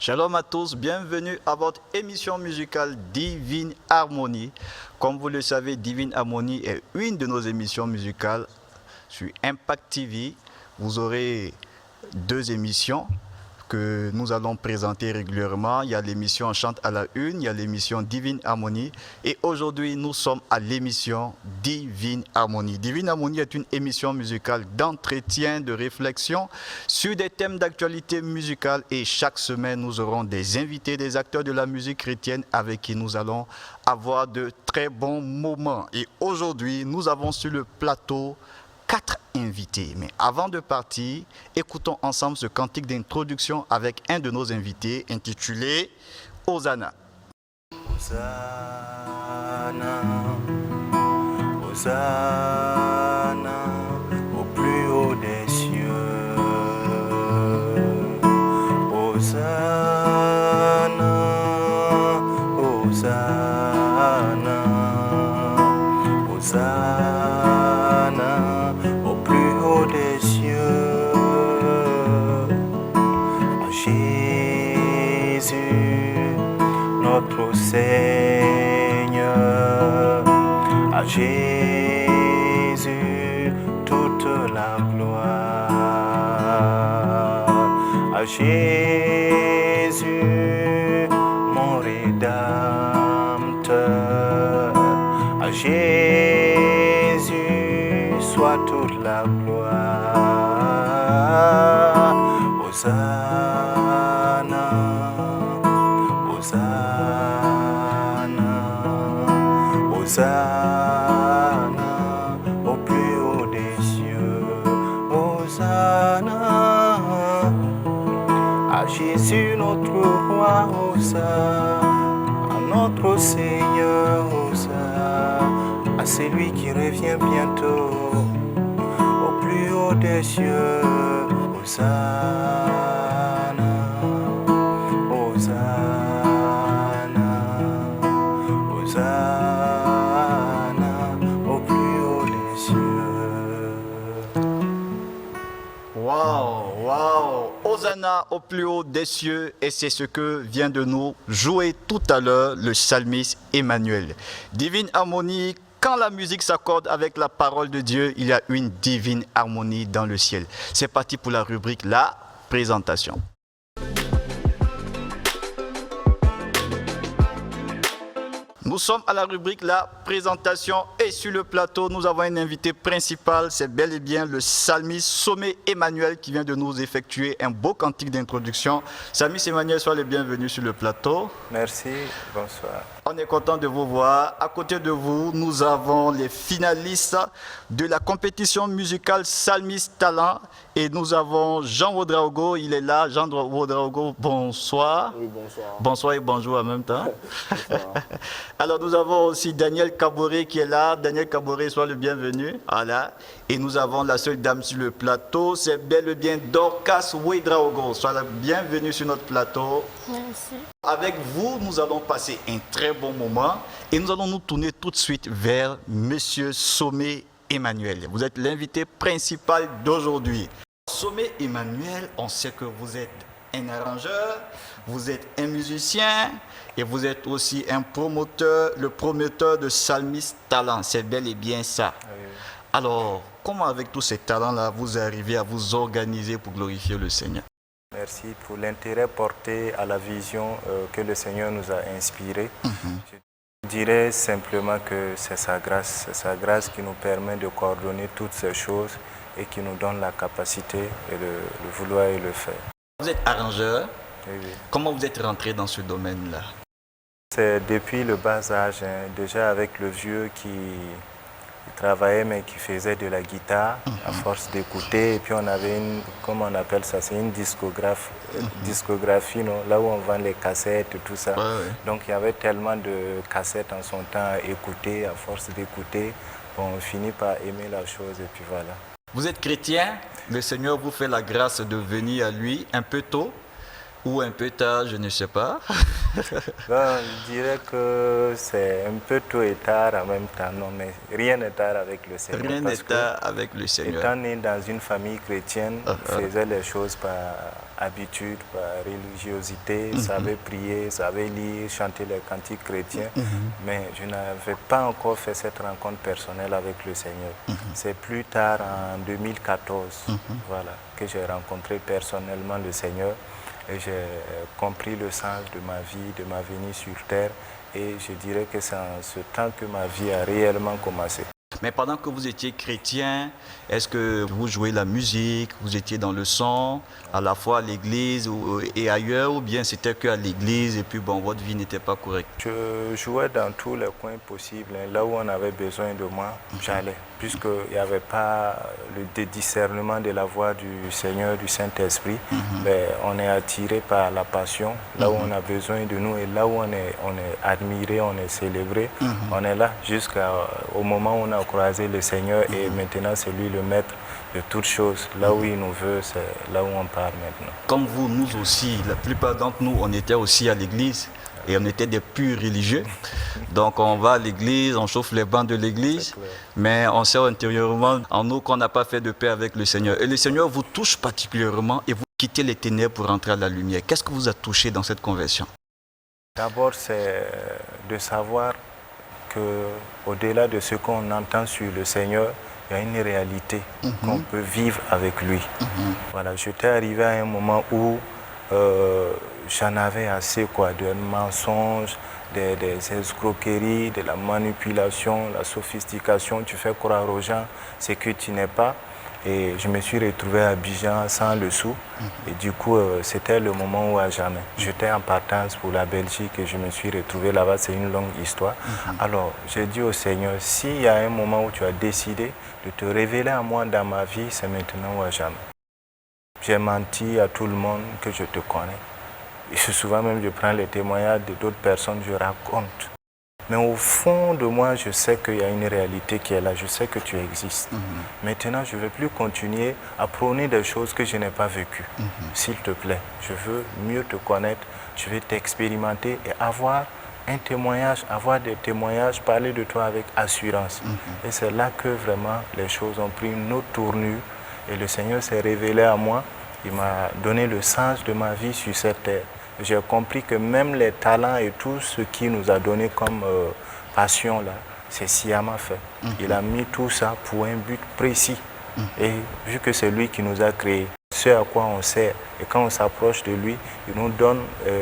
Shalom à tous, bienvenue à votre émission musicale Divine Harmonie. Comme vous le savez, Divine Harmonie est une de nos émissions musicales sur Impact TV. Vous aurez deux émissions que nous allons présenter régulièrement. Il y a l'émission Chante à la Une, il y a l'émission Divine Harmonie. Et aujourd'hui, nous sommes à l'émission Divine Harmonie. Divine Harmonie est une émission musicale d'entretien, de réflexion sur des thèmes d'actualité musicale. Et chaque semaine, nous aurons des invités, des acteurs de la musique chrétienne avec qui nous allons avoir de très bons moments. Et aujourd'hui, nous avons sur le plateau 4 invités. Mais avant de partir, écoutons ensemble ce cantique d'introduction avec un de nos invités intitulé Hosanna. Hosanna, Hosanna, au plus haut des cieux. Hosanna, Hosanna, Hosanna, au plus haut des cieux. À Jésus, notre Seigneur, à Jésus toute la gloire, à Jésus mon Rédempteur, à Jésus soit toute la gloire. Hosanna, Hosanna, Hosanna, au plus haut des cieux. Hosanna, à Jésus notre roi. Hosanna, à notre Seigneur. Hosanna, à celui qui revient bientôt, au plus haut des cieux. Hosanna, Hosanna, Hosanna, au plus haut des cieux. Waouh, waouh, Hosanna au plus haut des cieux, et c'est ce que vient de nous jouer tout à l'heure le psalmiste Emmanuel. Divine Harmonie, quand la musique s'accorde avec la parole de Dieu, il y a une divine harmonie dans le ciel. C'est parti pour la rubrique La présentation. Nous sommes à la rubrique La présentation et sur le plateau, nous avons un invité principal. C'est bel et bien le psalmiste Sommé Emmanuel qui vient de nous effectuer un beau cantique d'introduction. Psalmiste Emmanuel, sois le bienvenu sur le plateau. Merci, bonsoir. On est content de vous voir. À côté de vous, nous avons les finalistes de la compétition musicale Psalmiste Talent. Et nous avons Jean Wodraogo, il est là. Jean Wodraogo, bonsoir. Oui, bonsoir. Bonsoir et bonjour en même temps. Bonsoir. Alors nous avons aussi Daniel Kaboré qui est là. Daniel Kaboré, sois le bienvenu. Voilà. Et nous avons la seule dame sur le plateau, c'est bel et bien Dorcas Wodraogo. Sois la bienvenue sur notre plateau. Merci. Avec vous, nous allons passer un très bon moment et nous allons nous tourner tout de suite vers Monsieur Sommé Emmanuel. Vous êtes l'invité principal d'aujourd'hui. Sommé Emmanuel, on sait que vous êtes un arrangeur, vous êtes un musicien et vous êtes aussi un promoteur, le promoteur de Psalmiste Talent. C'est bel et bien ça. Oui. Alors, comment avec tous ces talents-là, vous arrivez à vous organiser pour glorifier le Seigneur? Merci pour l'intérêt porté à la vision que le Seigneur nous a inspirée. Je dirais simplement que c'est sa grâce qui nous permet de coordonner toutes ces choses et qui nous donne la capacité et le vouloir et le faire. Vous êtes arrangeur. Oui, oui. Comment vous êtes rentré dans ce domaine-là? C'est depuis le bas âge, déjà avec le vieux qui travaillait mais qui faisait de la guitare à force d'écouter. Et puis on avait une, comment on appelle ça, c'est une discographie, non? Là où on vend les cassettes et tout ça. Ouais, ouais. Donc il y avait tellement de cassettes en son temps à écouter, à force d'écouter, on finit par aimer la chose et puis voilà. Vous êtes chrétien, le Seigneur vous fait la grâce de venir à lui un peu tôt ou un peu tard, je ne sais pas. Ben, je dirais que c'est un peu tôt et tard en même temps, non, mais rien n'est tard avec le Seigneur. Rien n'est tard avec le Seigneur. Étant né dans une famille chrétienne, on faisait les choses habitude, par religiosité, savait prier, savait lire, chanter les cantiques chrétiens, mais je n'avais pas encore fait cette rencontre personnelle avec le Seigneur. C'est plus tard, en 2014, voilà, que j'ai rencontré personnellement le Seigneur et j'ai compris le sens de ma vie, de ma venue sur terre, et je dirais que c'est en ce temps que ma vie a réellement commencé. Mais pendant que vous étiez chrétien, est-ce que vous jouez la musique, vous étiez dans le son, à la fois à l'église et ailleurs, ou bien c'était qu'à l'église et puis bon, votre vie n'était pas correcte? Je jouais dans tous les coins possibles. Là où on avait besoin de moi, j'allais. Puisqu'il n'y avait pas le discernement de la voix du Seigneur, du Saint-Esprit, on est attiré par la passion. Là où on a besoin de nous et là où on est admiré, on est célébré, on est là jusqu'au moment où on a croisé le Seigneur et maintenant c'est lui le maître de toutes choses. Là où il nous veut, c'est là où on part maintenant. Comme vous, nous aussi, la plupart d'entre nous, on était aussi à l'église. Et on était des purs religieux. Donc on va à l'église, on chauffe les bancs de l'église, mais on sait intérieurement en nous qu'on n'a pas fait de paix avec le Seigneur. Et le Seigneur vous touche particulièrement et vous quittez les ténèbres pour entrer à la lumière. Qu'est-ce que vous a touché dans cette conversion? D'abord, c'est de savoir qu'au-delà de ce qu'on entend sur le Seigneur, il y a une réalité qu'on peut vivre avec lui. Voilà, j'étais arrivé à un moment où j'en avais assez de mensonges, des escroqueries, de la manipulation, la sophistication. Tu fais croire aux gens ce que tu n'es pas. Et je me suis retrouvé à Abidjan sans le sou. Et du coup, c'était le moment où à jamais. J'étais en partance pour la Belgique et je me suis retrouvé là-bas. C'est une longue histoire. Alors, j'ai dit au Seigneur, s'il y a un moment où tu as décidé de te révéler à moi dans ma vie, c'est maintenant ou à jamais. J'ai menti à tout le monde que je te connais. Et souvent même, je prends les témoignages d'autres personnes, je raconte. Mais au fond de moi, je sais qu'il y a une réalité qui est là. Je sais que tu existes. Maintenant, je ne veux plus continuer à prôner des choses que je n'ai pas vécues. S'il te plaît, je veux mieux te connaître. Je veux t'expérimenter et avoir un témoignage, avoir des témoignages, parler de toi avec assurance. Et c'est là que vraiment les choses ont pris une autre tournure. Et le Seigneur s'est révélé à moi. Il m'a donné le sens de ma vie sur cette terre. J'ai compris que même les talents et tout ce qu'il nous a donné comme passion, là, c'est sciemment fait. Il a mis tout ça pour un but précis. Et vu que c'est lui qui nous a créés, ce à quoi on sert, et quand on s'approche de lui, il nous donne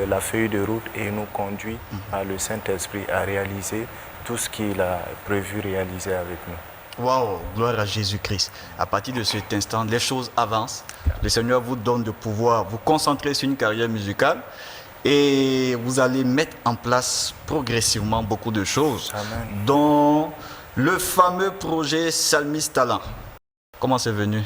la feuille de route et il nous conduit par le Saint-Esprit à réaliser tout ce qu'il a prévu réaliser avec nous. Waouh, gloire à Jésus-Christ. À partir de cet instant, les choses avancent. Le Seigneur vous donne de pouvoir vous concentrer sur une carrière musicale et vous allez mettre en place progressivement beaucoup de choses, dont le fameux projet Salmis Talent. Comment c'est venu?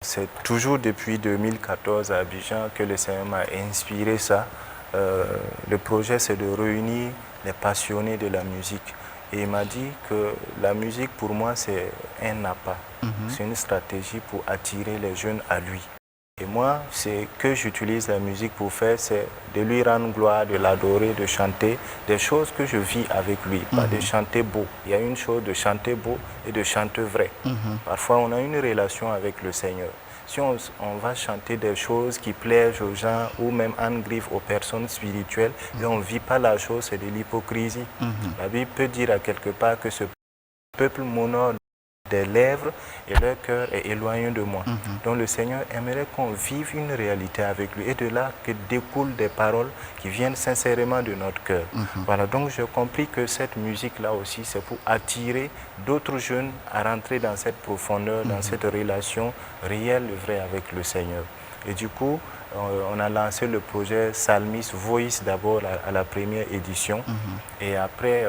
C'est toujours depuis 2014 à Abidjan que le Seigneur m'a inspiré ça. Le projet, c'est de réunir les passionnés de la musique. Et il m'a dit que la musique, pour moi, c'est un appât. C'est une stratégie pour attirer les jeunes à lui. Et moi, ce que j'utilise la musique pour faire, c'est de lui rendre gloire, de l'adorer, de chanter des choses que je vis avec lui, pas de chanter beau. Il y a une chose de chanter beau et de chanter vrai. Parfois, on a une relation avec le Seigneur. Si on va chanter des choses qui plaisent aux gens ou même en griffe aux personnes spirituelles, et on ne vit pas la chose, c'est de l'hypocrisie. La Bible peut dire à quelque part que ce peuple m'honore des lèvres et leur cœur est éloigné de moi. Donc le Seigneur aimerait qu'on vive une réalité avec lui et de là que découlent des paroles qui viennent sincèrement de notre cœur. Voilà, donc j'ai compris que cette musique-là aussi, c'est pour attirer d'autres jeunes à rentrer dans cette profondeur, dans cette relation réelle et vraie avec le Seigneur. Et du coup, on a lancé le projet Salmis Voice d'abord à la première édition. Et après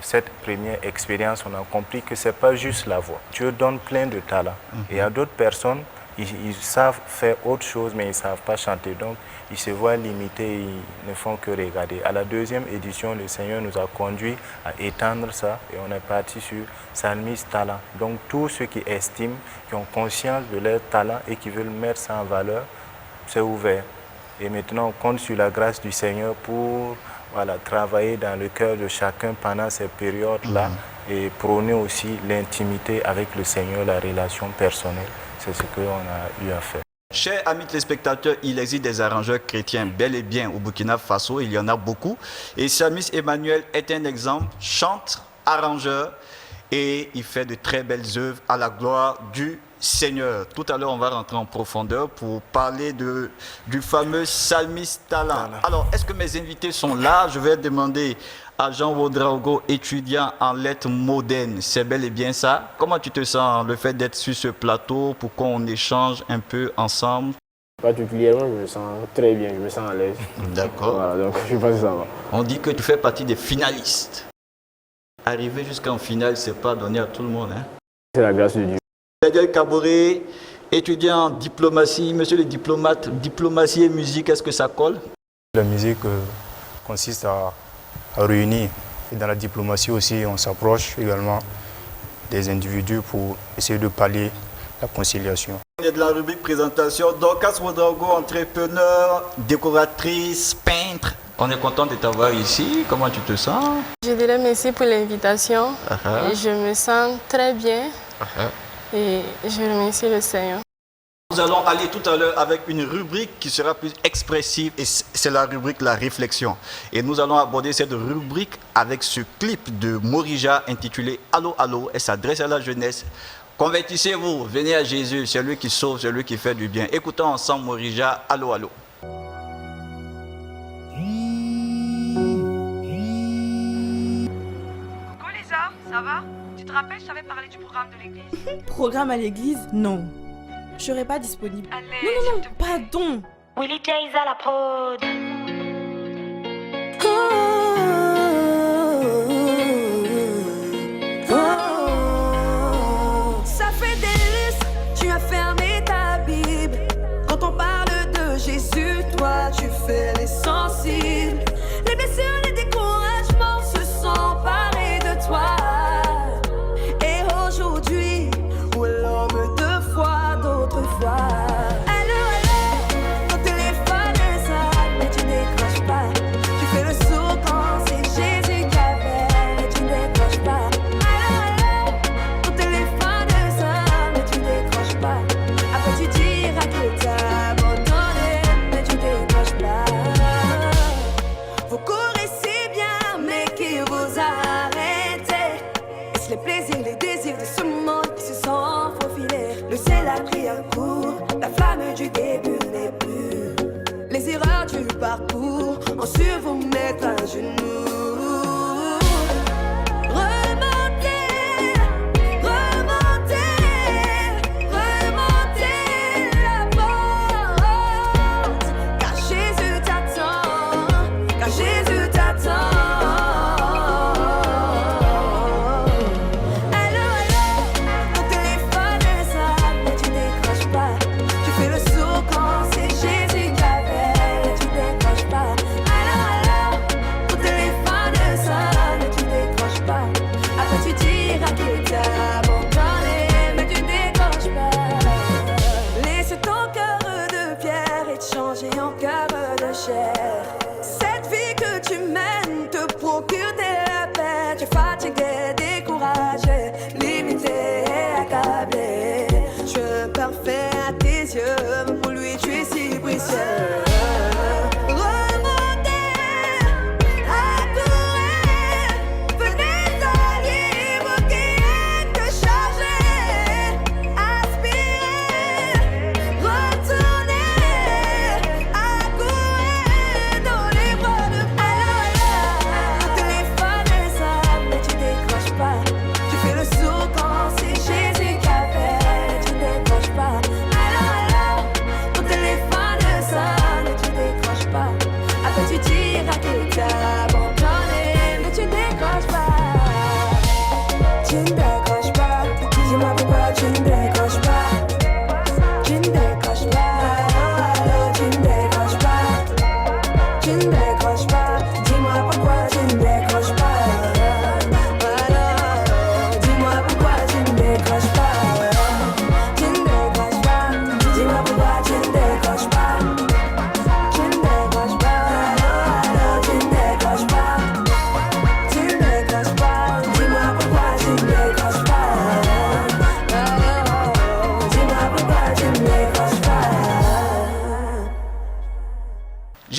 cette première expérience, on a compris que ce n'est pas juste la voix. Dieu donne plein de talents. Et il y a d'autres personnes, ils savent faire autre chose, mais ils ne savent pas chanter. Donc, ils se voient limités, ils ne font que regarder. À la deuxième édition, le Seigneur nous a conduits à étendre ça et on est parti sur Salmis Talent. Donc, tous ceux qui estiment, qui ont conscience de leur talent et qui veulent mettre ça en valeur, c'est ouvert. Et maintenant, on compte sur la grâce du Seigneur pour travailler dans le cœur de chacun pendant ces périodes-là et prôner aussi l'intimité avec le Seigneur, la relation personnelle. C'est ce qu'on a eu à faire. Chers amis téléspectateurs, il existe des arrangeurs chrétiens bel et bien au Burkina Faso, il y en a beaucoup. Et Samis Emmanuel est un exemple, chante, arrangeur, et il fait de très belles œuvres à la gloire du Seigneur. Tout à l'heure, on va rentrer en profondeur pour parler du fameux Salmis Talent. Alors, est-ce que mes invités sont là? Je vais demander à Jean Wodraogo, étudiant en lettres modernes. C'est bel et bien ça. Comment tu te sens, le fait d'être sur ce plateau, pour qu'on échange un peu ensemble? Particulièrement, je me sens très bien, je me sens à l'aise. D'accord. Voilà, donc je pense que ça va. On dit que tu fais partie des finalistes. Arriver jusqu'en finale, c'est pas donné à tout le monde, hein? C'est la grâce de Dieu. Daniel Kaboré, étudiant en diplomatie. Monsieur le diplomate, diplomatie et musique, est-ce que ça colle? La musique consiste à réunir. Et dans la diplomatie aussi, on s'approche également des individus pour essayer de pallier la conciliation. On est de la rubrique présentation. Dorcas Wodraogo, entrepreneur, décoratrice, peintre. On est content de t'avoir ici. Comment tu te sens? Je dirais merci pour l'invitation. Uh-huh. Et je me sens très bien. Et je remercie le Seigneur. Nous allons aller tout à l'heure avec une rubrique qui sera plus expressive et c'est la rubrique La Réflexion. Et nous allons aborder cette rubrique avec ce clip de Morija intitulé Allô, allô. Elle s'adresse à la jeunesse. Convertissez-vous, venez à Jésus, c'est lui qui sauve, c'est lui qui fait du bien. Écoutons ensemble Morija, Allô, allô. Coucou Lisa, ça va? Tu te rappelles, je t'avais parlé du programme de l'église? Programme à l'église? Non. Je serai pas disponible. Allez, Non, s'il te plaît. pardon. Willy Jays à la prod. Ça fait des lustres, tu as fermé ta Bible. Quand on parle de Jésus, toi tu fais les sensibles. Les blessures, les découragements se sont emparés de toi. Et aujourd'hui, où est l'homme de foi d'autrefois? Allô, allô, ton téléphone sonne, mais tu décroches pas. Tu fais le sourd quand c'est Jésus qui appelle, mais tu décroches pas. Allô, allô, ton téléphone sonne, mais tu décroches pas. Après tu diras que t'as abandonné, mais tu décroches pas. Vous courez si bien, mais qui vous a arrêté? Est-ce les plaisirs, les désirs de ce monde qui se sont faufilés? Le ciel a pris un coup, la flamme du début n'est plus. Les erreurs du parcours ont su vous mettre à genoux. Remontez, remontez, remontez la porte, car Jésus t'attend, car Jésus t'attend. Allô, allô, ton téléphone sonne, mais tu décroches pas. Tu fais le sourd quand c'est Jésus qui appelle, mais tu décroches pas. Allô, allô, ton téléphone sonne, mais tu décroches pas. Après tu diras qu'il t'a abandonné, mais tu décroches pas. Laisse ton cœur de pierre et te changer en cœur de chair. Cette vie que tu mènes te procure de la paix. Tu es fatigué, découragé, limité et accablé. Tu es parfait à tes yeux, mais pour lui tu es si précieux. Remontez, accourez, venez à lui, vous qui êtes chargés, aspirez, retournez, accourez, non.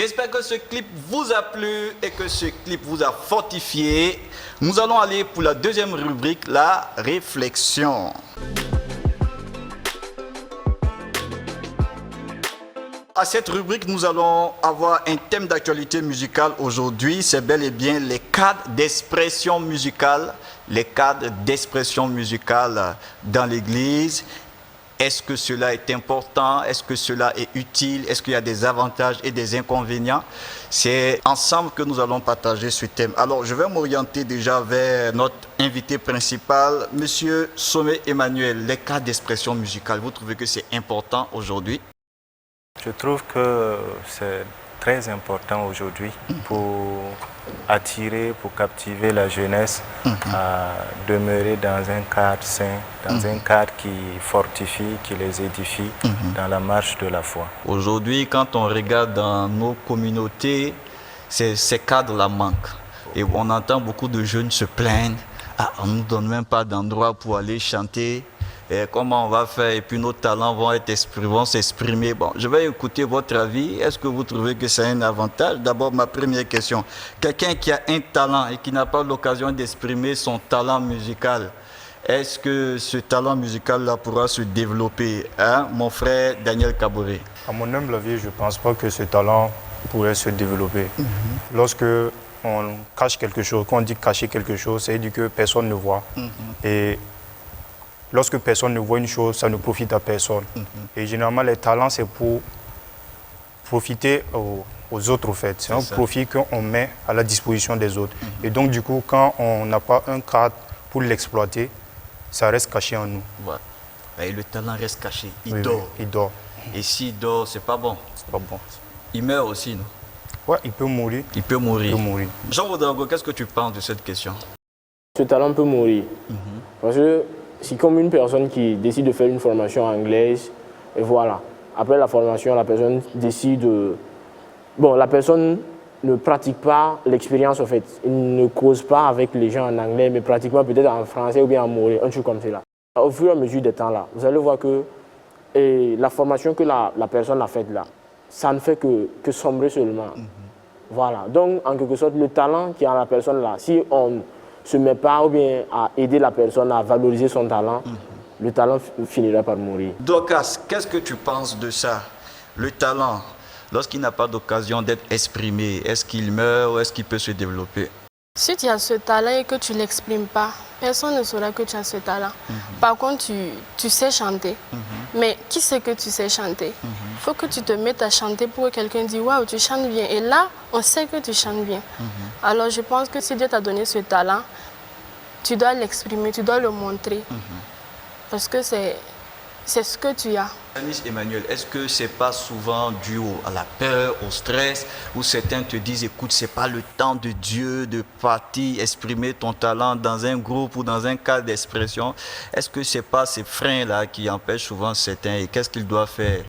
J'espère que ce clip vous a plu et que ce clip vous a fortifié. Nous allons aller pour la deuxième rubrique, la réflexion. À cette rubrique, nous allons avoir un thème d'actualité musicale aujourd'hui. C'est bel et bien les cadres d'expression musicale. Les cadres d'expression musicale dans l'église. Est-ce que cela est important? Est-ce que cela est utile? Est-ce qu'il y a des avantages et des inconvénients? C'est ensemble que nous allons partager ce thème. Alors, je vais m'orienter déjà vers notre invité principal, Monsieur Sommet Emmanuel. Les cadres d'expression musicale, vous trouvez que c'est important aujourd'hui? Je trouve que c'est très important aujourd'hui pour attirer, pour captiver la jeunesse à demeurer dans un cadre sain, dans un cadre qui fortifie, qui les édifie dans la marche de la foi. Aujourd'hui, quand on regarde dans nos communautés, ces cadres-là manquent. Et on entend beaucoup de jeunes se plaindre. Ah, on ne nous donne même pas d'endroit pour aller chanter. Et comment on va faire? Et puis nos talents vont s'exprimer. Bon, je vais écouter votre avis. Est-ce que vous trouvez que c'est un avantage? D'abord, ma première question. Quelqu'un qui a un talent et qui n'a pas l'occasion d'exprimer son talent musical, est-ce que ce talent musical-là pourra se développer, hein, mon frère Daniel Kaboré? À mon humble avis, je ne pense pas que ce talent pourrait se développer. Lorsque on cache quelque chose, quand on dit cacher quelque chose, c'est dire que personne ne voit. Et lorsque personne ne voit une chose, ça ne profite à personne. Et généralement, les talents, c'est pour profiter aux autres, au fait. C'est un profit qu'on met à la disposition des autres. Et donc, du coup, quand on n'a pas un cadre pour l'exploiter, ça reste caché en nous. Voilà. Et le talent reste caché. Il Oui, dort. oui, il dort. Et s'il dort, c'est pas bon. C'est pas bon. Il meurt aussi, non? Ouais, il peut mourir. Il peut mourir. Il peut mourir. Jean Wodango, qu'est-ce que tu penses de cette question? Ce talent peut mourir. Parce que c'est comme une personne qui décide de faire une formation anglaise, et voilà. Après la formation, la personne décide de... Bon, la personne ne pratique pas l'expérience, en fait. Il ne cause pas avec les gens en anglais, mais pratiquement peut-être en français ou bien en maoré, un truc comme ça. Au fur et à mesure des temps, là, vous allez voir que la formation que la personne a faite là, ça ne fait que sombrer seulement. Voilà. Donc, en quelque sorte, le talent qui est en la personne là, si on se met pas ou bien à aider la personne à valoriser son talent, le talent finira par mourir. Dorcas, qu'est-ce que tu penses de ça? Le talent, lorsqu'il n'a pas d'occasion d'être exprimé, est-ce qu'il meurt ou est-ce qu'il peut se développer? Si tu as ce talent et que tu ne l'exprimes pas, personne ne saura que tu as ce talent. Par contre, tu sais chanter. Mais qui sait que tu sais chanter? Il faut que tu te mettes à chanter pour que quelqu'un dise « Waouh, tu chantes bien ». Et là, on sait que tu chantes bien. Alors, je pense que si Dieu t'a donné ce talent, tu dois l'exprimer, tu dois le montrer. Parce que c'est ce que tu as. Anis Emmanuel, est-ce que c'est pas souvent dû à la peur, au stress, où certains te disent, écoute, c'est pas le temps de Dieu de partir, exprimer ton talent dans un groupe ou dans un cadre d'expression? Est-ce que c'est pas ces freins-là qui empêchent souvent certains et qu'est-ce qu'ils doivent faire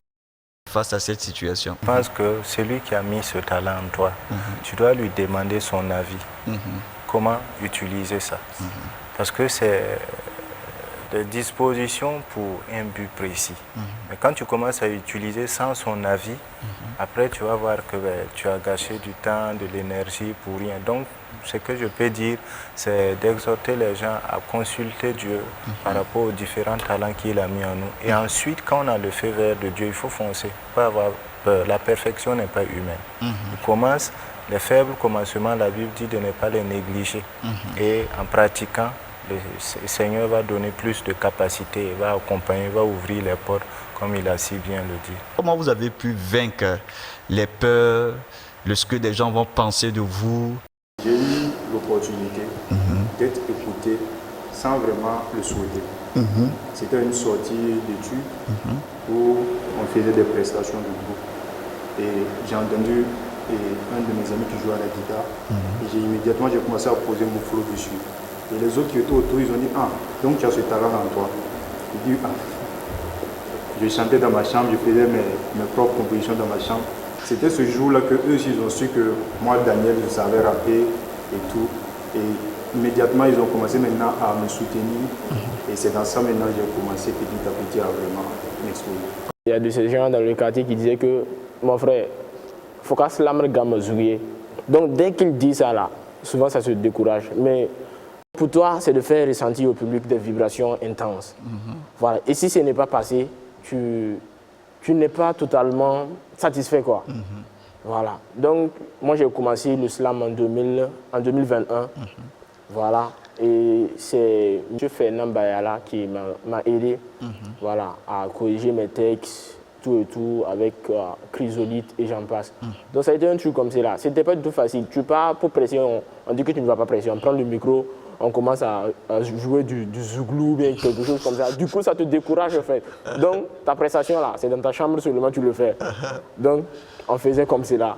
face à cette situation? Je pense que celui qui a mis ce talent en toi, tu dois lui demander son avis. Comment utiliser ça? Parce que c'est des dispositions pour un but précis. Mais quand tu commences à utiliser sans son avis, après tu vas voir que tu as gâché du temps, de l'énergie pour rien. Donc ce que je peux dire, c'est d'exhorter les gens à consulter Dieu par rapport aux différents talents qu'il a mis en nous. Et ensuite, quand on a le feu vert de Dieu, il faut foncer, pas avoir peur. La perfection n'est pas humaine. Il commence, les faibles commencements, la Bible dit de ne pas les négliger. Et en pratiquant, le Seigneur va donner plus de capacité, va accompagner, va ouvrir les portes, comme il a si bien le dit. Comment vous avez pu vaincre les peurs, ce que des gens vont penser de vous? J'ai eu l'opportunité d'être écouté sans vraiment le souhaiter. C'était une sortie d'études où on faisait des prestations de groupe. Et j'ai entendu un de mes amis qui jouait à la guitare. Et immédiatement, j'ai commencé à poser mon flow dessus. Et les autres qui étaient autour, ils ont dit, ah, donc tu as ce talent en toi. J'ai dit, ah. Je chantais dans ma chambre, je faisais mes propres compositions dans ma chambre. C'était ce jour-là que eux, ils ont su que moi, Daniel, je savais rapper et tout. Et immédiatement, ils ont commencé maintenant à me soutenir. Et c'est dans ça maintenant que j'ai commencé petit à petit à vraiment m'exposer. Il y a de ces gens dans le quartier qui disaient que, mon frère, faut qu'à se l'amener gamme zouiller. Donc dès qu'il dit ça là, souvent ça se décourage. Mais pour toi, c'est de faire ressentir au public des vibrations intenses. Voilà. Et si ce n'est pas passé, tu n'es pas totalement satisfait, quoi. Voilà. Donc, moi, j'ai commencé le slam en 2021. Voilà. Et c'est M. Fernand Bayala qui m'a aidé voilà, à corriger mes textes, tout et tout, avec Chrysolite et j'en passe. Donc, ça a été un truc comme ça. Là. C'était pas du tout facile. Tu pars pour presser, on dit que tu ne vas pas presser. On prend le micro, on commence à jouer du zouglou, bien quelque chose comme ça. Du coup, ça te décourage, en fait. Donc, ta prestation, là, c'est dans ta chambre seulement tu le fais. Donc, on faisait comme cela.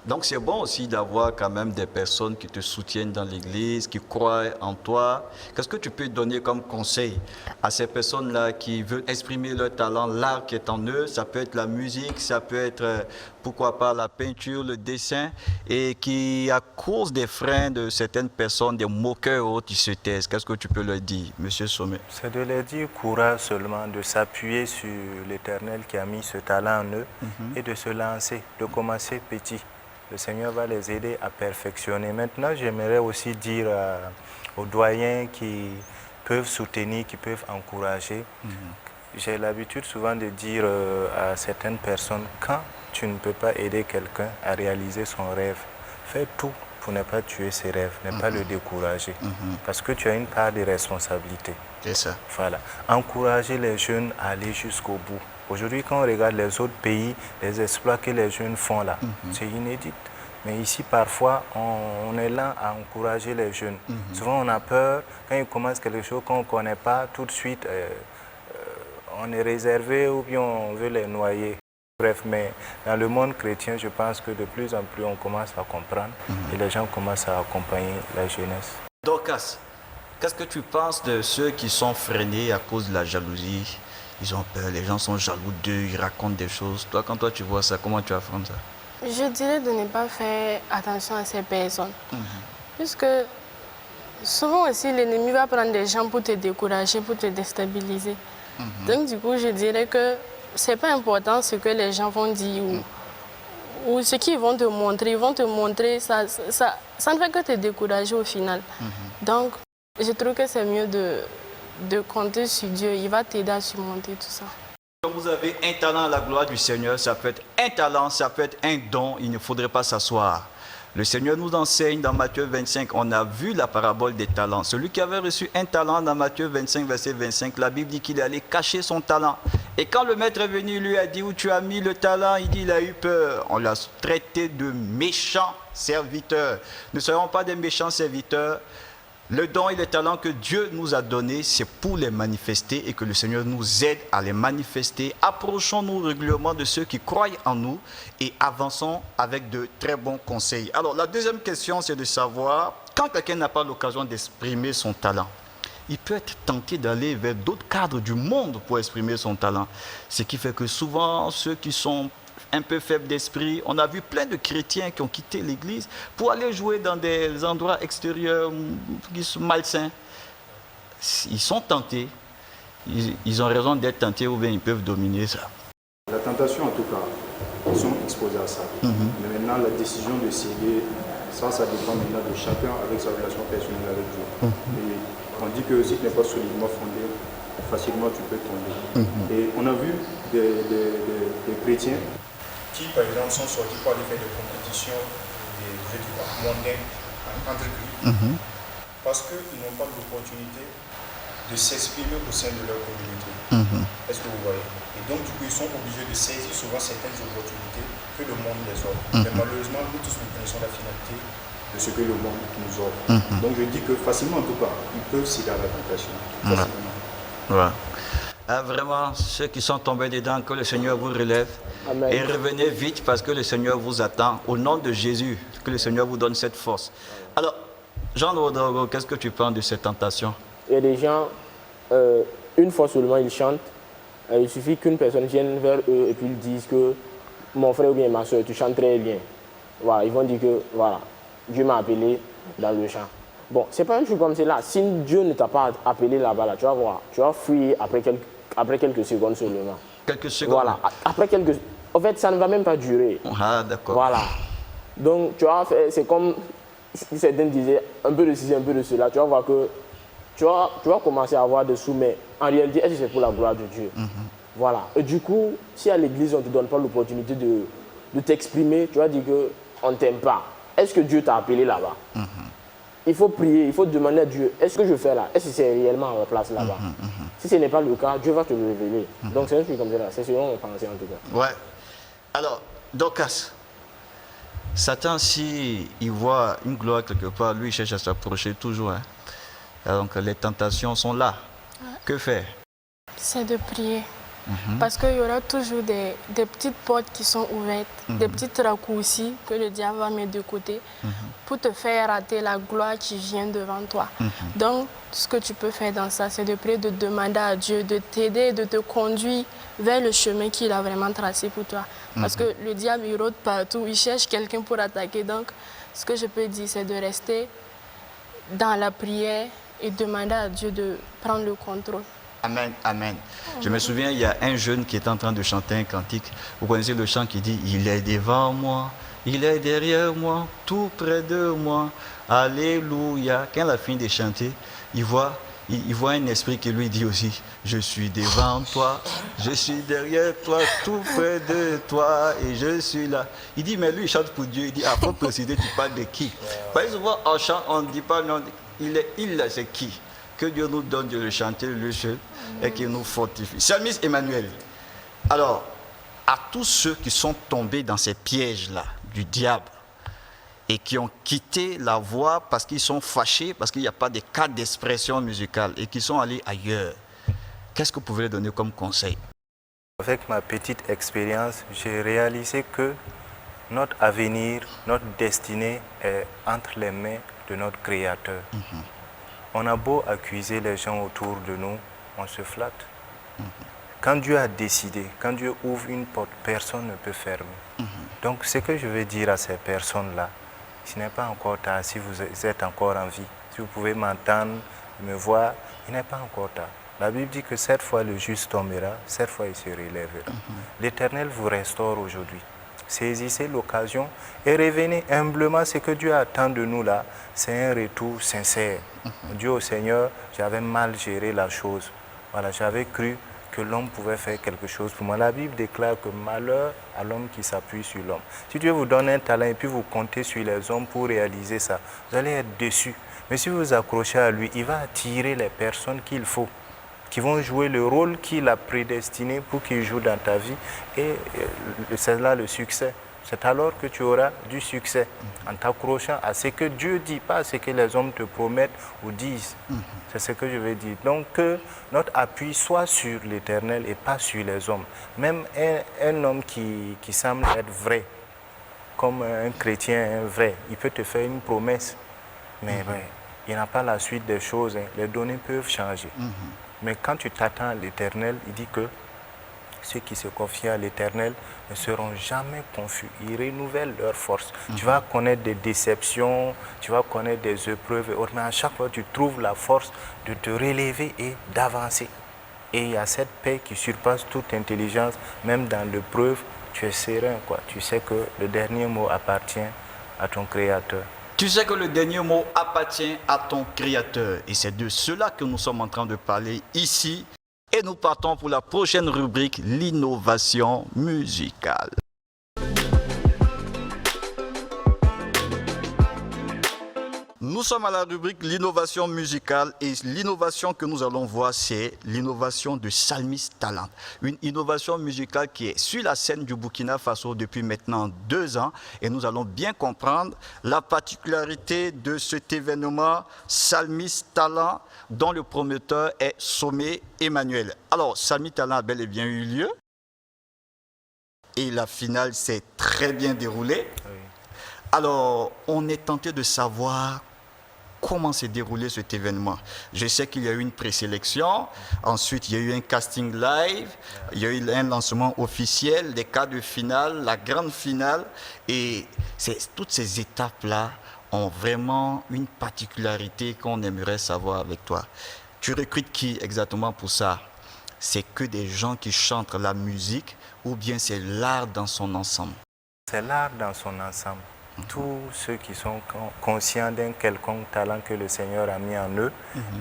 Donc c'est bon aussi d'avoir quand même des personnes qui te soutiennent dans l'église, qui croient en toi. Qu'est-ce que tu peux donner comme conseil à ces personnes-là qui veulent exprimer leur talent, l'art qui est en eux? Ça peut être la musique, ça peut être, pourquoi pas, la peinture, le dessin, et qui, à cause des freins de certaines personnes, des moqueurs ou autres, ils se taisent. Qu'est-ce que tu peux leur dire, Monsieur Sommet? C'est de leur dire courage seulement, de s'appuyer sur l'Éternel qui a mis ce talent en eux et de se lancer, de commencer petit. Le Seigneur va les aider à perfectionner. Maintenant, j'aimerais aussi dire aux doyens qui peuvent soutenir, qui peuvent encourager. J'ai l'habitude souvent de dire à certaines personnes, quand tu ne peux pas aider quelqu'un à réaliser son rêve, fais tout pour ne pas tuer ses rêves, ne pas le décourager. Parce que tu as une part de responsabilité. C'est ça. Voilà. Encourager les jeunes à aller jusqu'au bout. Aujourd'hui, quand on regarde les autres pays, les exploits que les jeunes font là, c'est inédit. Mais ici, parfois, on est là à encourager les jeunes. Souvent, on a peur, quand ils commencent quelque chose qu'on ne connaît pas, tout de suite, on est réservé ou bien on veut les noyer. Bref, mais dans le monde chrétien, je pense que de plus en plus, on commence à comprendre et les gens commencent à accompagner la jeunesse. Dorcas, qu'est-ce que tu penses de ceux qui sont freinés à cause de la jalousie? Ils ont peur, les gens sont jaloux d'eux, ils racontent des choses. Toi, quand toi tu vois ça, comment tu affrontes ça? Je dirais de ne pas faire attention à ces personnes. Puisque souvent aussi, l'ennemi va prendre des gens pour te décourager, pour te déstabiliser. Donc du coup, je dirais que ce n'est pas important ce que les gens vont dire ou ce qu'ils vont te montrer. Ils vont te montrer, ça ne fait que te décourager au final. Donc, je trouve que c'est mieux de compter sur Dieu. Il va t'aider à surmonter tout ça. Quand vous avez un talent à la gloire du Seigneur, ça peut être un talent, ça peut être un don, il ne faudrait pas s'asseoir. Le Seigneur nous enseigne dans Matthieu 25, on a vu la parabole des talents. Celui qui avait reçu un talent dans Matthieu 25, verset 25, la Bible dit qu'il allait cacher son talent. Et quand le maître est venu, il lui a dit où tu as mis le talent, il dit il a eu peur. On l'a traité de méchant serviteur. Ne soyons pas des méchants serviteurs. Le don et le talent que Dieu nous a donnés, c'est pour les manifester et que le Seigneur nous aide à les manifester. Approchons-nous régulièrement de ceux qui croient en nous et avançons avec de très bons conseils. Alors, la deuxième question, c'est de savoir, quand quelqu'un n'a pas l'occasion d'exprimer son talent, il peut être tenté d'aller vers d'autres cadres du monde pour exprimer son talent. Ce qui fait que souvent, ceux qui sont un peu faibles d'esprit, on a vu plein de chrétiens qui ont quitté l'église pour aller jouer dans des endroits extérieurs qui sont malsains. Ils sont tentés, ils ont raison d'être tentés ou bien ils peuvent dominer ça. La tentation, en tout cas, ils sont exposés à ça. Mais maintenant, la décision de céder, ça dépend maintenant de chacun avec sa relation personnelle avec Dieu. Et on dit que si tu n'es pas solidement fondé, facilement tu peux tomber. Et on a vu des chrétiens qui, par exemple, sont sortis pour aller faire des compétitions mondaines entre Grecs, parce qu'ils n'ont pas l'opportunité de s'exprimer au sein de leur communauté. Est-ce que vous voyez? Et donc, du coup, ils sont obligés de saisir souvent certaines opportunités que le monde les offre. Mais malheureusement, nous tous, nous connaissons la finalité de ce que le monde nous offre. Donc, je dis que facilement, en tout cas, ils peuvent céder à la tentation. Ouais. Ah, vraiment, ceux qui sont tombés dedans, que le Seigneur vous relève. Amen. Et revenez vite parce que le Seigneur vous attend. Au nom de Jésus, que le Seigneur vous donne cette force. Alors, Jean Rodrigo, qu'est-ce que tu penses de cette tentation? Il y a des gens, une fois seulement, ils chantent. Il suffit qu'une personne vienne vers eux et puis ils disent que mon frère ou bien ma soeur, tu chantes très bien. Voilà, ils vont dire que voilà, Dieu m'a appelé dans le chant. Bon, c'est pas un truc comme cela. Si Dieu ne t'a pas appelé là-bas, là, tu vas voir, tu vas fuir après quelques secondes seulement. Quelques secondes. Voilà, après quelques... en fait, ça ne va même pas durer. Ah, d'accord. Voilà. Donc, tu vois, c'est comme si certains disaient un peu de ceci, un peu de cela. Tu vas voir que tu vas commencer à avoir des sous, mais en réalité, est-ce que c'est pour la gloire de Dieu? Voilà. Et du coup, si à l'église, on ne te donne pas l'opportunité de t'exprimer, tu vas dire qu'on ne t'aime pas. Est-ce que Dieu t'a appelé là-bas? Il faut prier, il faut demander à Dieu, est-ce que je fais là? Est-ce que c'est réellement à ma place là-bas? Si ce n'est pas le cas, Dieu va te le révéler. Donc c'est un truc comme ça, c'est selon mon pensée en tout cas. Ouais. Alors, Dorcas, Satan, s'il voit une gloire quelque part, lui, il cherche à s'approcher toujours. Hein. Donc les tentations sont là. Que faire? C'est de prier. Parce qu'il y aura toujours des petites portes qui sont ouvertes, des petits raccourcis que le diable va mettre de côté pour te faire rater la gloire qui vient devant toi. Donc, ce que tu peux faire dans ça, c'est de prier, de demander à Dieu de t'aider, de te conduire vers le chemin qu'il a vraiment tracé pour toi. Parce que le diable, il rôde partout, il cherche quelqu'un pour attaquer. Donc, ce que je peux dire, c'est de rester dans la prière et demander à Dieu de prendre le contrôle. Amen, amen. Je me souviens, il y a un jeune qui est en train de chanter un cantique. Vous connaissez le chant qui dit « Il est devant moi, il est derrière moi, tout près de moi. Alléluia ». Quand il a fini de chanter, il voit un esprit qui lui dit aussi « Je suis devant toi, je suis derrière toi, tout près de toi et je suis là ». Il dit « Mais lui, il chante pour Dieu ». Il dit « Ah, faut préciser, tu parles de qui ?» Parce que souvent, en chant, on ne dit pas non, il c'est qui? Que Dieu nous donne de le chanter, le seul, et qu'il nous fortifie. Psalmiste Emmanuel, alors, à tous ceux qui sont tombés dans ces pièges-là du diable et qui ont quitté la voie parce qu'ils sont fâchés, parce qu'il n'y a pas de cadre d'expression musicale et qui sont allés ailleurs, qu'est-ce que vous pouvez leur donner comme conseil? Avec ma petite expérience, j'ai réalisé que notre avenir, notre destinée est entre les mains de notre Créateur. On a beau accuser les gens autour de nous, on se flatte. Quand Dieu a décidé, quand Dieu ouvre une porte, personne ne peut fermer. Donc ce que je veux dire à ces personnes-là, ce n'est pas encore tard si vous êtes encore en vie. Si vous pouvez m'entendre, me voir, il n'est pas encore tard. La Bible dit que 7 fois le juste tombera, 7 fois il se relèvera. L'Éternel vous restaure aujourd'hui. Saisissez l'occasion et revenez humblement. Ce que Dieu attend de nous là, c'est un retour sincère. Dieu au Seigneur, j'avais mal géré la chose. Voilà, j'avais cru que l'homme pouvait faire quelque chose pour moi. La Bible déclare que malheur à l'homme qui s'appuie sur l'homme. Si Dieu vous donne un talent et puis vous comptez sur les hommes pour réaliser ça, vous allez être déçus. Mais si vous vous accrochez à lui, il va attirer les personnes qu'il faut, qui vont jouer le rôle qu'il a prédestiné pour qu'ils jouent dans ta vie. Et c'est là le succès. C'est alors que tu auras du succès en t'accrochant à ce que Dieu dit, pas à ce que les hommes te promettent ou disent. C'est ce que je veux dire. Donc que notre appui soit sur l'Éternel et pas sur les hommes. Même un homme qui semble être vrai, comme un chrétien vrai, il peut te faire une promesse, mais il n'a pas la suite des choses. Les données peuvent changer. Mais quand tu t'attends à l'Éternel, il dit que ceux qui se confient à l'Éternel ne seront jamais confus. Ils renouvellent leur force. Tu vas connaître des déceptions, tu vas connaître des épreuves, mais à chaque fois tu trouves la force de te relever et d'avancer. Et il y a cette paix qui surpasse toute intelligence, même dans l'épreuve, tu es serein, quoi. Tu sais que le dernier mot appartient à ton Créateur. Tu sais que le dernier mot appartient à ton Créateur. Et c'est de cela que nous sommes en train de parler ici. Et nous partons pour la prochaine rubrique, l'innovation musicale. Nous sommes à la rubrique l'innovation musicale et l'innovation que nous allons voir, c'est l'innovation de Salmis Talent. Une innovation musicale qui est sur la scène du Burkina Faso depuis maintenant 2 ans et nous allons bien comprendre la particularité de cet événement Salmis Talent dont le promoteur est Sommet Emmanuel. Alors, Salmis Talent a bel et bien eu lieu et la finale s'est très bien déroulée. Alors, on est tenté de savoir comment s'est déroulé cet événement. Je sais qu'il y a eu une présélection, ensuite il y a eu un casting live, il y a eu un lancement officiel, des quarts de finale, la grande finale. Et toutes ces étapes-là ont vraiment une particularité qu'on aimerait savoir avec toi. Tu recrutes qui exactement pour ça? C'est que des gens qui chantent la musique ou bien c'est l'art dans son ensemble? C'est l'art dans son ensemble. Tous ceux qui sont conscients d'un quelconque talent que le Seigneur a mis en eux.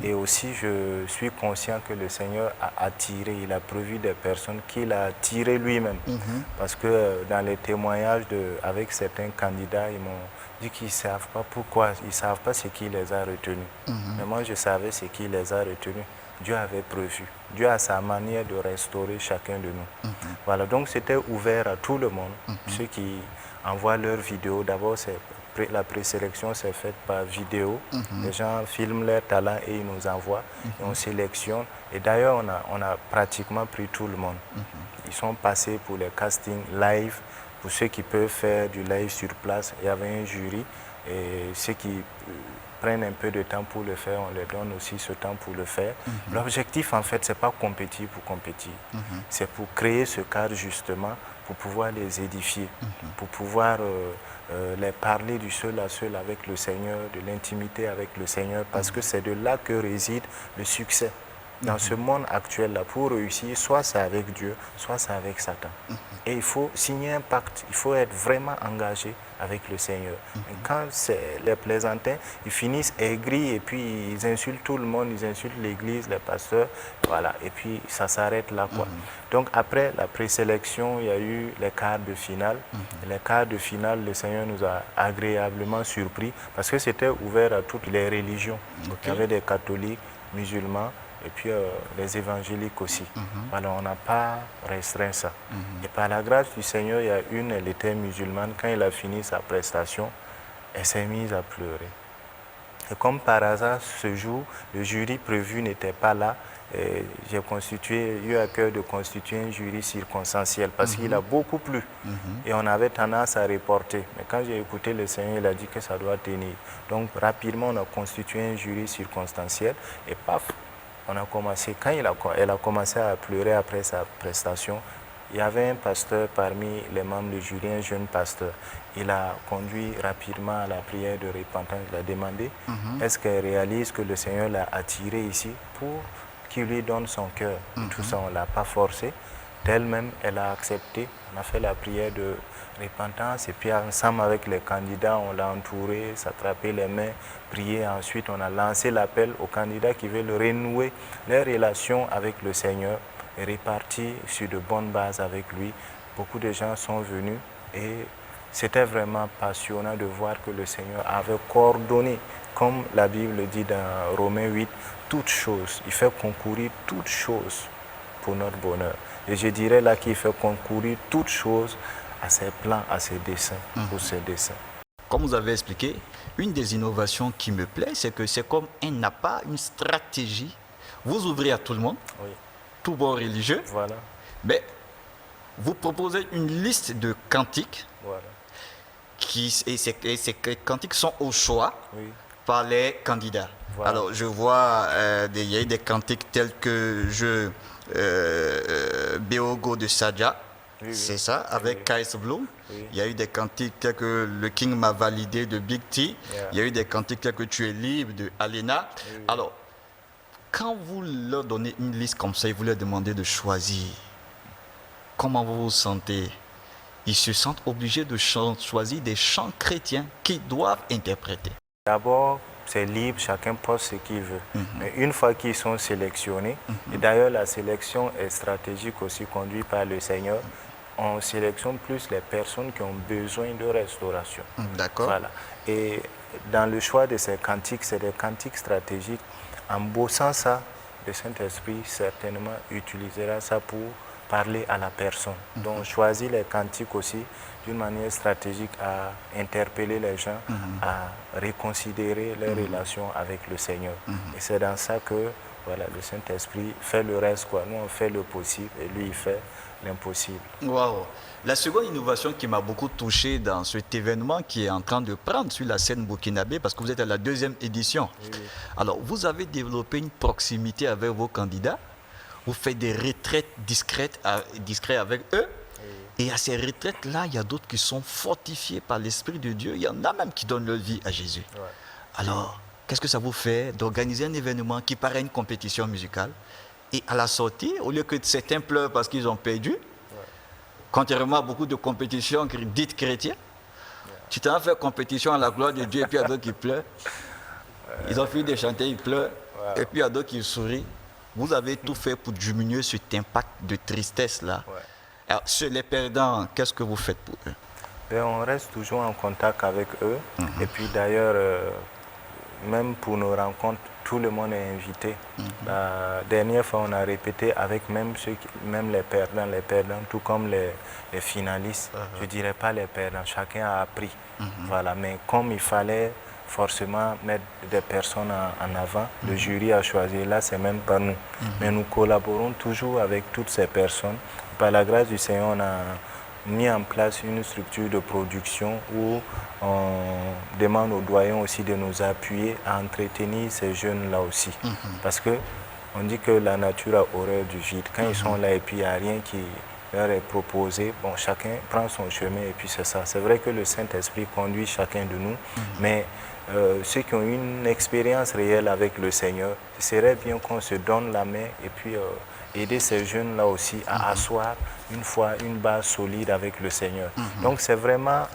Et aussi, je suis conscient que le Seigneur a attiré, il a prévu des personnes qu'il a attirées lui-même. Parce que dans les témoignages avec certains candidats, ils m'ont dit qu'ils ne savent pas pourquoi, ils ne savent pas ce qui les a retenus. Mais moi, je savais ce qui les a retenus. Dieu avait prévu. Dieu a sa manière de restaurer chacun de nous. Voilà, donc c'était ouvert à tout le monde. Ceux qui envoient leurs vidéos, d'abord la présélection s'est faite par vidéo. Les gens filment leurs talents et ils nous envoient. Et on sélectionne. Et d'ailleurs, on a pratiquement pris tout le monde. Ils sont passés pour les castings live. Pour ceux qui peuvent faire du live sur place, il y avait un jury. Et ceux qui prennent un peu de temps pour le faire, on leur donne aussi ce temps pour le faire. L'objectif, en fait, ce n'est pas compétir pour compétir. C'est pour créer ce cadre, justement, pour pouvoir les édifier, pour pouvoir les parler du seul à seul avec le Seigneur, de l'intimité avec le Seigneur, parce que c'est de là que réside le succès. Dans ce monde actuel-là, pour réussir, soit c'est avec Dieu, soit c'est avec Satan. Et il faut signer un pacte, il faut être vraiment engagé avec le Seigneur. Et quand les plaisantins, ils finissent aigris et puis ils insultent tout le monde, ils insultent l'église, les pasteurs, voilà, et puis ça s'arrête là, quoi. Donc après la présélection, il y a eu les quarts de finale. Les quarts de finale, le Seigneur nous a agréablement surpris parce que c'était ouvert à toutes les religions. Il y avait des catholiques, musulmans, et puis les évangéliques aussi. Alors on n'a pas restreint ça. Et par la grâce du Seigneur, il y a elle était musulmane. Quand il a fini sa prestation, elle s'est mise à pleurer. Et comme par hasard, ce jour, le jury prévu n'était pas là. J'ai eu à cœur de constituer un jury circonstanciel parce qu'il a beaucoup plu. Et on avait tendance à reporter. Mais quand j'ai écouté le Seigneur, il a dit que ça doit tenir. Donc rapidement, on a constitué un jury circonstanciel et paf, on a commencé. Quand elle a commencé à pleurer après sa prestation, il y avait un pasteur parmi les membres du jury, un jeune pasteur. Il a conduit rapidement à la prière de repentance. Il a demandé, est-ce qu'elle réalise que le Seigneur l'a attirée ici pour qu'il lui donne son cœur. Tout ça, on ne l'a pas forcé. D'elle-même, elle a accepté. On a fait la prière de repentance et puis ensemble avec les candidats, on l'a entouré, s'attraper les mains, prier. Ensuite, on a lancé l'appel aux candidats qui veulent renouer leur relation avec le Seigneur et repartir sur de bonnes bases avec lui. Beaucoup de gens sont venus et c'était vraiment passionnant de voir que le Seigneur avait coordonné, comme la Bible dit dans Romains 8, toutes choses. Il fait concourir toutes choses pour notre bonheur. Et je dirais là qu'il fait concourir toutes choses à ses plans, à ses desseins, pour ses desseins. Comme vous avez expliqué, une des innovations qui me plaît, c'est que c'est comme un appât, une stratégie. Vous ouvrez à tout le monde, tout bon religieux, voilà. Mais vous proposez une liste de cantiques, voilà. Et ces cantiques sont au choix par les candidats. Voilà. Alors, je vois, il y a des cantiques tels que Beogo de Sadja, c'est ça, avec Kais Bloom. Il y a eu des cantiques tels que Le King m'a validé de Big T. Il y a eu des cantiques tels que Tu es libre de Alena. Alors, quand vous leur donnez une liste comme ça et vous leur demandez de choisir, comment vous vous sentez? Ils se sentent obligés de choisir des chants chrétiens qu'ils doivent interpréter. D'abord, c'est libre, chacun pose ce qu'il veut. Mais une fois qu'ils sont sélectionnés, et d'ailleurs la sélection est stratégique aussi conduite par le Seigneur, on sélectionne plus les personnes qui ont besoin de restauration. D'accord. Voilà. Et dans le choix de ces cantiques, c'est des cantiques stratégiques. En bossant ça, le Saint-Esprit certainement utilisera ça pour parler à la personne. Donc choisir les cantiques aussi d'une manière stratégique à interpeller les gens, à reconsidérer leurs relations avec le Seigneur. Et c'est dans ça que voilà, le Saint-Esprit fait le reste, quoi. Nous on fait le possible et lui il fait l'impossible. Wow. La seconde innovation qui m'a beaucoup touché dans cet événement qui est en train de prendre sur la scène burkinabé, parce que vous êtes à la 2e édition. Alors vous avez développé une proximité avec vos candidats. Vous faites des retraites discrètes avec eux. Et à ces retraites-là, il y a d'autres qui sont fortifiés par l'Esprit de Dieu. Il y en a même qui donnent leur vie à Jésus. Alors, qu'est-ce que ça vous fait d'organiser un événement qui paraît une compétition musicale et à la sortie, au lieu que certains pleurent parce qu'ils ont perdu, Contrairement à beaucoup de compétitions dites chrétiennes, tu t'en as fait compétition à la gloire de Dieu et puis il y a d'autres qui pleurent. Ils ont fini de chanter, ils pleurent. Et puis il y a d'autres qui sourient. Vous avez tout fait pour diminuer cet impact de tristesse-là. Alors, sur les perdants, qu'est-ce que vous faites pour eux? Ben, on reste toujours en contact avec eux. Et puis d'ailleurs, même pour nos rencontres, tout le monde est invité. La dernière fois, on a répété avec même les perdants, tout comme les finalistes. Je ne dirais pas les perdants, chacun a appris. Voilà. Mais comme il fallait forcément mettre des personnes en avant, le jury a choisi, là c'est même pas nous. Mais nous collaborons toujours avec toutes ces personnes. Par la grâce du Seigneur, on a mis en place une structure de production où on demande aux doyens aussi de nous appuyer à entretenir ces jeunes-là aussi. Parce que on dit que la nature a horreur du vide. Quand ils sont là et puis il n'y a rien qui leur est proposé, bon, chacun prend son chemin et puis c'est ça. C'est vrai que le Saint-Esprit conduit chacun de nous, mais ceux qui ont une expérience réelle avec le Seigneur, il serait bien qu'on se donne la main et puis aider ces jeunes-là aussi à asseoir une base solide avec le Seigneur. Donc c'est vraiment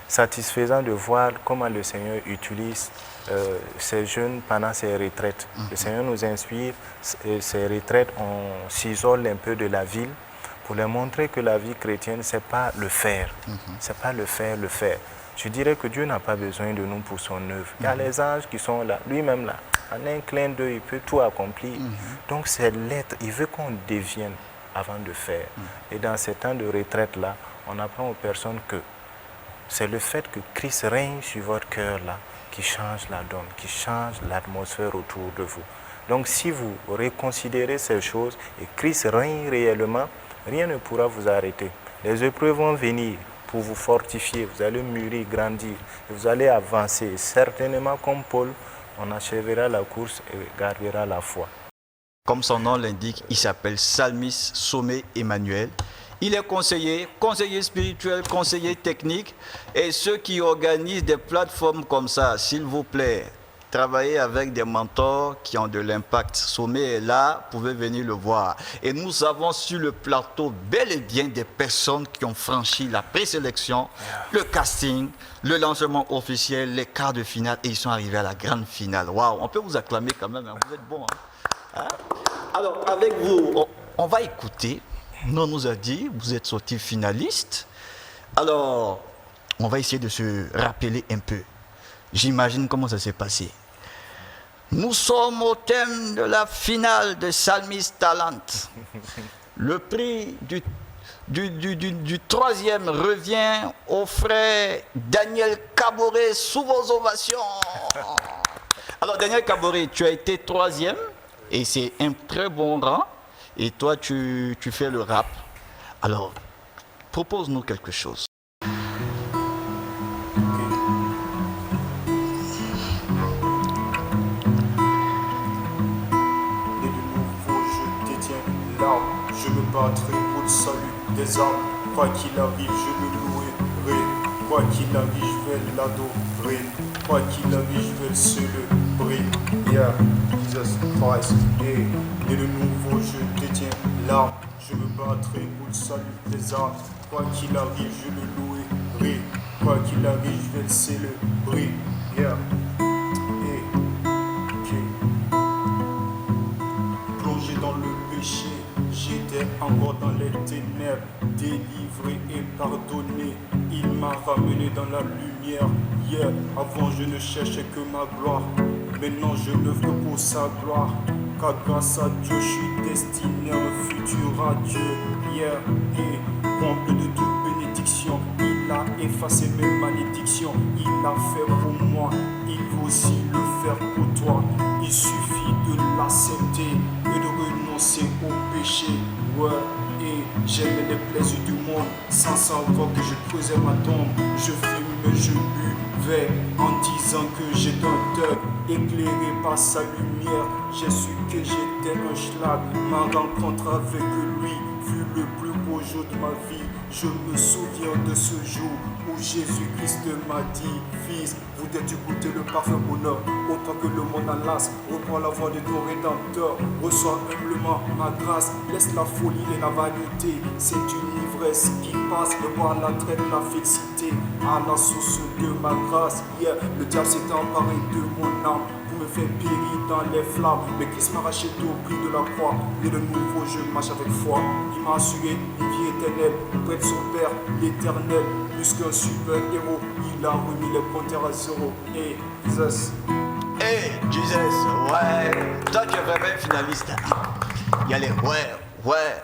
satisfaisant de voir comment le Seigneur utilise ces jeunes pendant ces retraites. Le Seigneur nous inspire, ces retraites, on s'isole un peu de la ville pour leur montrer que la vie chrétienne, ce n'est pas le faire, c'est pas le faire. Je dirais que Dieu n'a pas besoin de nous pour son œuvre. Il y a les anges qui sont là, lui-même là. En un clin d'œil, il peut tout accomplir. Donc c'est l'être, il veut qu'on devienne avant de faire. Et dans ces temps de retraite-là, on apprend aux personnes que c'est le fait que Christ règne sur votre cœur là qui change la donne, qui change l'atmosphère autour de vous. Donc si vous reconsidérez ces choses et Christ règne réellement, rien ne pourra vous arrêter. Les épreuves vont venir pour vous fortifier, vous allez mûrir, grandir, et vous allez avancer. Certainement, comme Paul, on achèvera la course et gardera la foi. Comme son nom l'indique, il s'appelle Psalmiste Sommet Emmanuel. Il est conseiller spirituel, conseiller technique. Et ceux qui organisent des plateformes comme ça, s'il vous plaît, travaillez avec des mentors qui ont de l'impact. Sommet est là, vous pouvez venir le voir. Et nous avons sur le plateau bel et bien des personnes qui ont franchi la présélection, le casting, le lancement officiel, les quarts de finale et ils sont arrivés à la grande finale. Waouh, on peut vous acclamer quand même, hein. Vous êtes bons. Hein? Alors, avec vous, on va écouter. On nous a dit, vous êtes sortis finalistes. Alors, on va essayer de se rappeler un peu. J'imagine comment ça s'est passé. Nous sommes au thème de la finale de Psalmist Talent. Le prix du troisième revient au frère Daniel Caboret sous vos ovations. Alors Daniel Caboret, tu as été troisième et c'est un très bon rang. Et toi, tu fais le rap. Alors, propose-nous quelque chose. Je me battrai pour le salut des âmes. Quoi qu'il arrive, je le louerai. Quoi qu'il arrive, je vais l'adorer. Quoi qu'il arrive, je vais le célébrer. Yeah, Jesus Christ, yeah. Et de nouveau, je détiens l'arme. Je me battrai pour le salut des âmes. Quoi qu'il arrive, je le louerai. Quoi qu'il arrive, je vais le célébrer. Yeah, plongé dans le péché. J'étais encore dans les ténèbres, délivré et pardonné. Il m'a ramené dans la lumière. Hier, avant je ne cherchais que ma gloire. Maintenant je n'œuvre que pour sa gloire. Car grâce à Dieu, je suis destiné à un futur radieux. Hier, et rempli de toute bénédiction. Il a effacé mes malédictions. Il l'a fait pour moi. Il veut aussi le faire pour toi. Il suffit de l'accepter et de renoncer au péché. Ouais, et j'aimais les plaisirs du monde sans savoir que je creusais ma tombe. Je fumais, je buvais en disant que j'étais un thug. Éclairé par sa lumière, j'ai su que j'étais un schlag. Ma rencontre avec lui fut le plus beau jour de ma vie. Je me souviens de ce jour où Jésus-Christ m'a dit: Fils, vous devez goûter le parfait bonheur. Autant que le monde en lasse, reprends la voix de ton Rédempteur. Reçois humblement ma grâce, laisse la folie et la vanité. C'est une ivre l'ivresse qui passe, le voir la traite, la félicité à la source de ma grâce. Hier, le diable s'est emparé de mon âme pour me faire périr dans les flammes. Mais Christ m'a racheté au prix de la croix. Et de nouveau, je marche avec foi. Il m'a assuré une vie éternelle auprès de son Père, l'éternel. Plus qu'un super-héros, il a remis les compteurs à zéro. Hey, Jesus. Hey, Jesus, ouais. Toi, tu es vraiment un finaliste. Il y a les ouais,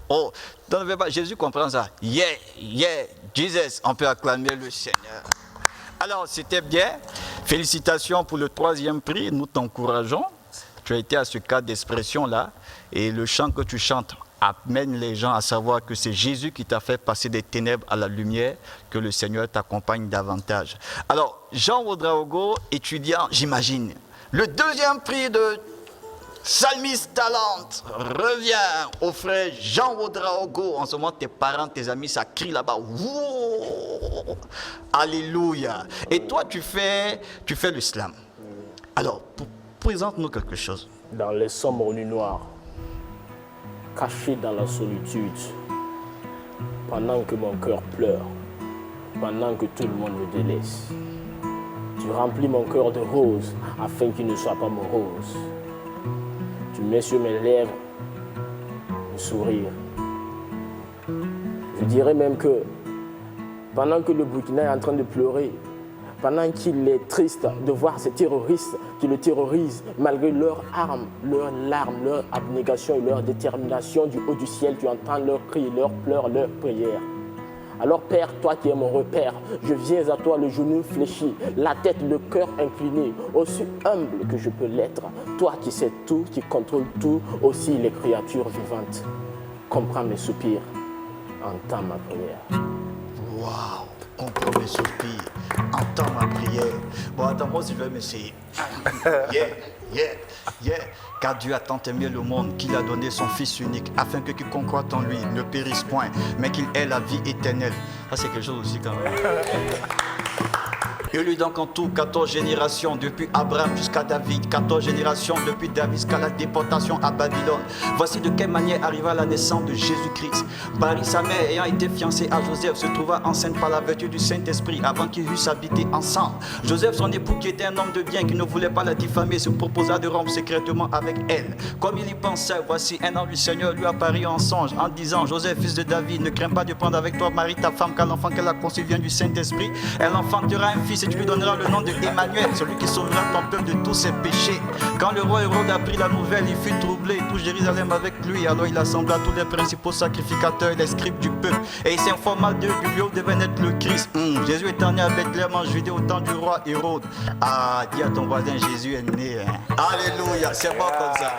oh. Dans le Jésus comprend ça. Yeah, Jesus. On peut acclamer le Seigneur. Alors, c'était bien. Félicitations pour le 3e prix. Nous t'encourageons. Tu as été à ce cadre d'expression-là. Et le chant que tu chantes amène les gens à savoir que c'est Jésus qui t'a fait passer des ténèbres à la lumière, que le Seigneur t'accompagne davantage. Alors, Jean Ouedraogo, étudiant, j'imagine, le 2e prix de Salmis Talent revient au frère Jean Ouedraogo. En ce moment, tes parents, tes amis, ça crie là-bas. Wow! Alléluia. Et toi, tu fais le slam. Alors, présente-nous quelque chose. Dans les sombres nuits noires, caché dans la solitude, pendant que mon cœur pleure, pendant que tout le monde me délaisse, tu remplis mon cœur de roses afin qu'il ne soit pas morose. Tu mets sur mes lèvres un sourire. Je dirais même que pendant que le Burkina est en train de pleurer, pendant qu'il est triste de voir ces terroristes qui le terrorisent, malgré leurs armes, leurs larmes, leur abnégation et leur détermination, du haut du ciel, tu entends leurs cris, leurs pleurs, leurs prières. Alors Père, toi qui es mon repère, je viens à toi le genou fléchi, la tête, le cœur incliné, aussi humble que je peux l'être. Toi qui sais tout, qui contrôle tout, aussi les créatures vivantes. Comprends mes soupirs, entends ma prière. Waouh! Comprends mes soupirs, entends ma prière. Bon, attends, moi aussi je vais m'essayer. Yeah. Car Dieu a tant aimé le monde qu'il a donné son Fils unique, afin que quiconque croit en lui ne périsse point, mais qu'il ait la vie éternelle. Ça, c'est quelque chose aussi quand même. Élu donc en tout 14 générations, depuis Abraham jusqu'à David, 14 générations depuis David jusqu'à la déportation à Babylone. Voici de quelle manière arriva la naissance de Jésus-Christ. Marie, sa mère, ayant été fiancée à Joseph, se trouva enceinte par la vertu du Saint-Esprit avant qu'ils eussent habité ensemble. Joseph, son époux, qui était un homme de bien, qui ne voulait pas la diffamer, se proposa de rompre secrètement avec elle. Comme il y pensait, voici un ange du Seigneur lui apparut en songe en disant: Joseph, fils de David, ne crains pas de prendre avec toi Marie, ta femme, car l'enfant qu'elle a conçu vient du Saint-Esprit. Elle enfantera un fils et tu lui donneras le nom de Emmanuel, celui qui sauvera ton peuple de tous ses péchés. Quand le roi Hérode apprit la nouvelle, il fut troublé, tout Jérusalem avec lui. Alors il assembla tous les principaux sacrificateurs et les scribes du peuple, et il s'informa d'eux du lieu où devait naître le Christ. Jésus étant né à Bethléem en Judée au temps du roi Hérode. Ah, dis à ton voisin, Jésus est né. Alléluia, c'est bon comme ça.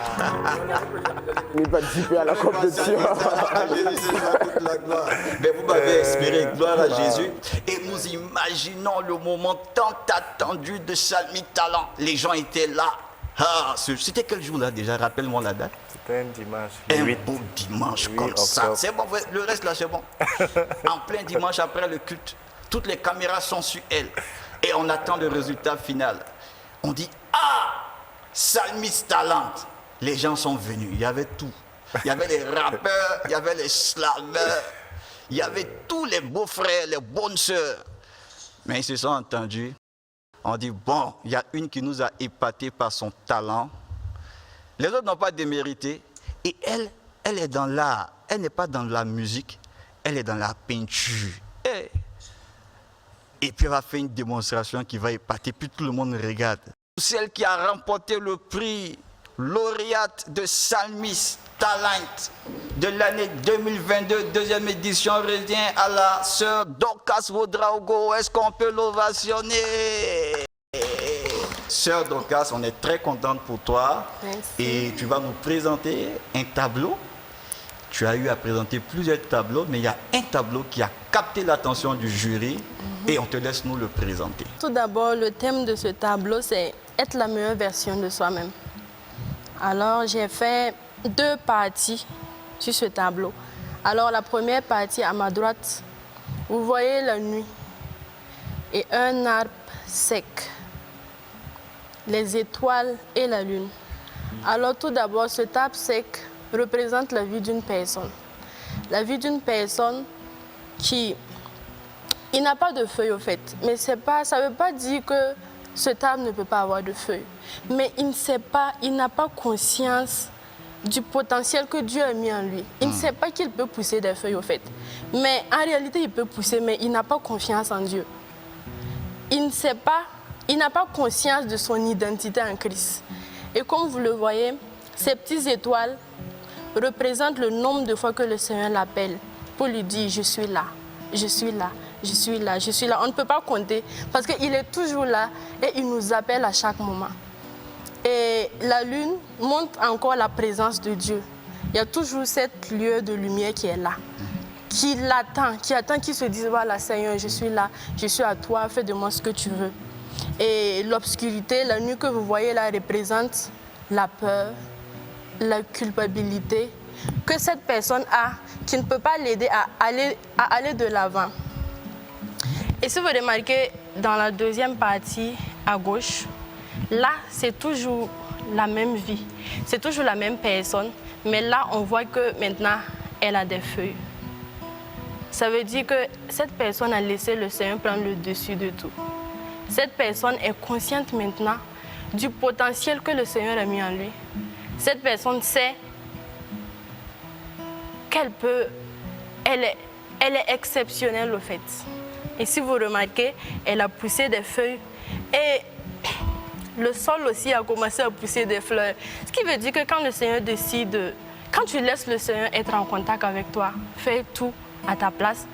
Il n'est pas dissipé à la compétition. Jésus, c'est toute la gloire. Mais vous m'avez inspiré, gloire à Jésus. Et nous imaginons le moment tant attendu de Salmis Talent. Les gens étaient là. Ah, c'était quel jour là déjà? Rappelle-moi la date. C'était un dimanche. Un beau dimanche comme ça. C'est bon, le reste là c'est bon. En plein dimanche après le culte, toutes les caméras sont sur elle. Et on attend le résultat final. On dit: ah, Salmis Talent. Les gens sont venus, il y avait tout. Il y avait les rappeurs, il y avait les slameurs, il y avait tous les beaux-frères, les bonnes sœurs. Mais ils se sont entendus. On dit: bon, il y a une qui nous a épatés par son talent. Les autres n'ont pas démérité. Et elle est dans l'art. Elle n'est pas dans la musique, elle est dans la peinture. Et puis elle va faire une démonstration qui va épater, puis tout le monde regarde. Celle qui a remporté le prix lauréate de Salmis Talent de l'année 2022, deuxième édition, revient à la sœur Dorcas Ouedraogo. Est-ce qu'on peut l'ovationner? Sœur Dorcas, on est très contente pour toi. Merci. Et tu vas nous présenter un tableau. Tu as eu à présenter plusieurs tableaux, mais il y a un tableau qui a capté l'attention du jury et on te laisse nous le présenter. Tout d'abord, le thème de ce tableau, c'est être la meilleure version de soi-même. Alors, j'ai fait 2 parties sur ce tableau. Alors, la première partie, à ma droite, vous voyez la nuit et un arbre sec, les étoiles et la lune. Alors, tout d'abord, ce arbre sec représente la vie d'une personne. la vie d'une personne qui... Il n'a pas de feuilles au fait, mais ça ne veut pas dire que cet arbre ne peut pas avoir de feuilles. Mais il ne sait pas, il n'a pas conscience du potentiel que Dieu a mis en lui. Il ne sait pas qu'il peut pousser des feuilles au fait. Mais en réalité, il peut pousser, mais il n'a pas confiance en Dieu. Il ne sait pas, il n'a pas conscience de son identité en Christ. Et comme vous le voyez, ces petites étoiles représentent le nombre de fois que le Seigneur l'appelle pour lui dire « Je suis là, je suis là, je suis là, je suis là ». On ne peut pas compter parce qu'il est toujours là et il nous appelle à chaque moment. Et la lune montre encore la présence de Dieu. Il y a toujours cette lueur de lumière qui est là, qui l'attend, qui se dit « Voilà Seigneur, je suis là, je suis à toi, fais de moi ce que tu veux ». Et l'obscurité, la nuit que vous voyez là représente la peur, la culpabilité que cette personne a, qui ne peut pas l'aider à aller de l'avant. Et si vous remarquez dans la deuxième partie à gauche, là c'est toujours la même vie, c'est toujours la même personne, mais là on voit que maintenant elle a des feuilles. Ça veut dire que cette personne a laissé le Seigneur prendre le dessus de tout. Cette personne est consciente maintenant du potentiel que le Seigneur a mis en lui. Cette personne sait qu'elle peut, elle est exceptionnelle au fait. Et si vous remarquez, elle a poussé des feuilles et le sol aussi a commencé à pousser des fleurs. Ce qui veut dire que quand le Seigneur décide, quand tu laisses le Seigneur être en contact avec toi, faire tout à ta place,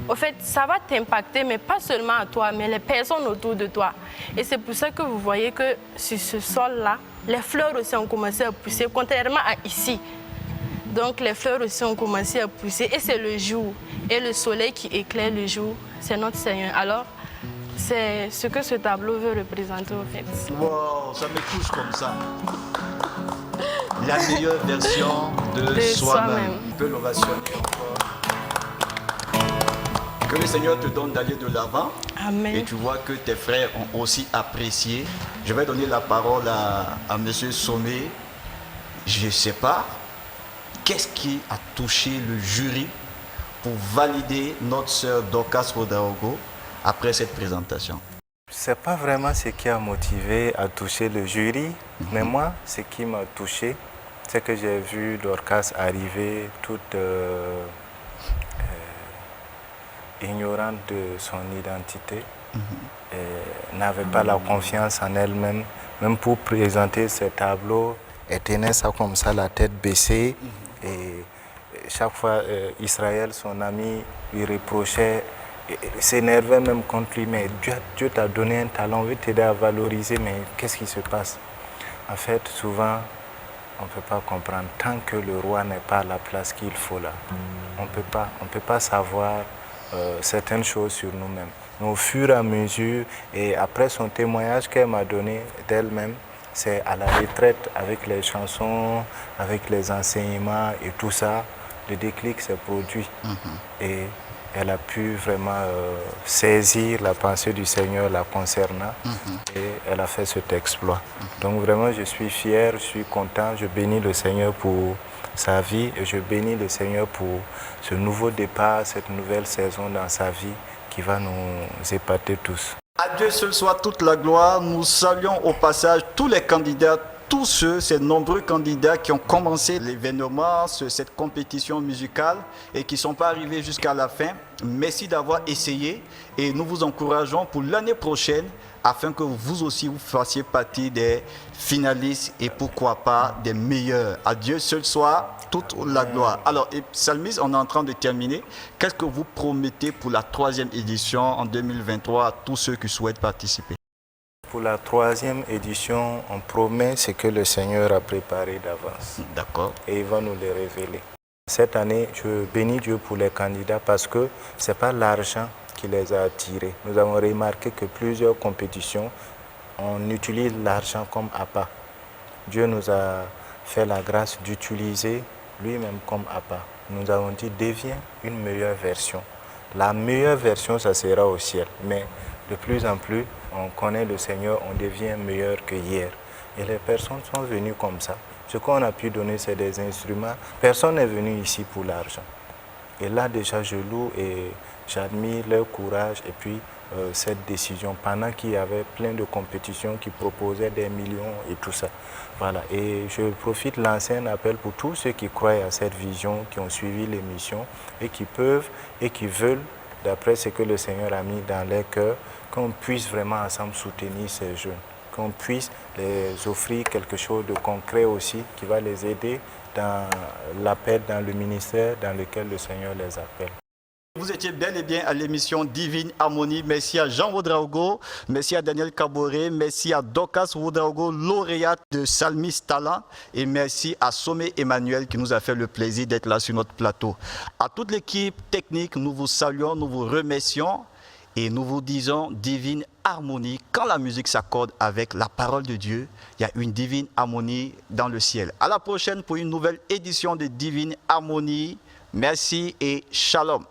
au fait, ça va t'impacter, mais pas seulement à toi, mais les personnes autour de toi. Et c'est pour ça que vous voyez que sur ce sol-là, les fleurs aussi ont commencé à pousser, contrairement à ici. Donc les fleurs aussi ont commencé à pousser et c'est le jour. Et le soleil qui éclaire le jour, c'est notre Seigneur. Alors, c'est ce que ce tableau veut représenter au fait. Wow, ça me touche comme ça. La meilleure version de soi-même. On peut l'ovationner encore. Que le Seigneur te donne d'aller de l'avant. Amen. Et tu vois que tes frères ont aussi apprécié. Je vais donner la parole à M. Sommet. Je ne sais pas, qu'est-ce qui a touché le jury pour valider notre sœur Dorcas Ouédraogo après cette présentation? Ce n'est pas vraiment ce qui a motivé à toucher le jury, mais moi, ce qui m'a touché, c'est que j'ai vu Dorcas arriver toute ignorante de son identité, n'avait pas la confiance en elle-même, même pour présenter ce tableau, elle tenait ça comme ça, la tête baissée, et chaque fois Israël, son ami, lui reprochait, s'énervait même contre lui, mais Dieu t'a donné un talent, on veut t'aider à valoriser, mais qu'est-ce qui se passe? En fait, souvent, on ne peut pas comprendre, tant que le roi n'est pas à la place qu'il faut là, on ne peut pas savoir certaines choses sur nous-mêmes. Mais au fur et à mesure, et après son témoignage qu'elle m'a donné d'elle-même, c'est à la retraite avec les chansons, avec les enseignements et tout ça, le déclic s'est produit. Et elle a pu vraiment saisir la pensée du Seigneur la concernant et elle a fait cet exploit. Donc vraiment, je suis fier, je suis content, je bénis le Seigneur pour sa vie et je bénis le Seigneur pour ce nouveau départ, cette nouvelle saison dans sa vie qui va nous épater tous. À Dieu seul soit toute la gloire. Nous saluons au passage tous les candidats, tous ceux, ces nombreux candidats qui ont commencé l'événement, cette compétition musicale et qui ne sont pas arrivés jusqu'à la fin. Merci d'avoir essayé et nous vous encourageons pour l'année prochaine afin que vous aussi vous fassiez partie des finalistes et pourquoi pas des meilleurs. À Dieu seul soit toute la gloire. Alors, Salmis, on est en train de terminer. Qu'est-ce que vous promettez pour la 3e édition en 2023 à tous ceux qui souhaitent participer? Pour la 3e édition, on promet ce que le Seigneur a préparé d'avance. D'accord. Et il va nous les révéler. Cette année, je bénis Dieu pour les candidats parce que ce n'est pas l'argent qui les a attirés. Nous avons remarqué que plusieurs compétitions, on utilise l'argent comme appât. Dieu nous a fait la grâce d'utiliser lui-même comme appât. Nous avons dit, deviens une meilleure version. La meilleure version, ça sera au ciel. Mais de plus en plus, on connaît le Seigneur, on devient meilleur que hier. Et les personnes sont venues comme ça. Ce qu'on a pu donner, c'est des instruments. Personne n'est venu ici pour l'argent. Et là déjà je loue et j'admire leur courage et puis cette décision pendant qu'il y avait plein de compétitions qui proposaient des millions et tout ça. Voilà. Et je profite de lancer un appel pour tous ceux qui croient à cette vision, qui ont suivi l'émission et qui peuvent et qui veulent, d'après ce que le Seigneur a mis dans leur cœur, qu'on puisse vraiment ensemble soutenir ces jeunes, qu'on puisse les offrir quelque chose de concret aussi qui va les aider dans l'appel, dans le ministère dans lequel le Seigneur les appelle. Vous étiez bel et bien à l'émission Divine Harmonie. Merci à Jean Ouedraogo, merci à Daniel Caboret, merci à Dorcas Ouedraogo, lauréate de Salmis Talent, et merci à Sommet Emmanuel qui nous a fait le plaisir d'être là sur notre plateau. À toute l'équipe technique, nous vous saluons, nous vous remercions et nous vous disons Divine Harmonie. Quand la musique s'accorde avec la parole de Dieu, il y a une divine harmonie dans le ciel. À la prochaine pour une nouvelle édition de Divine Harmonie. Merci et shalom.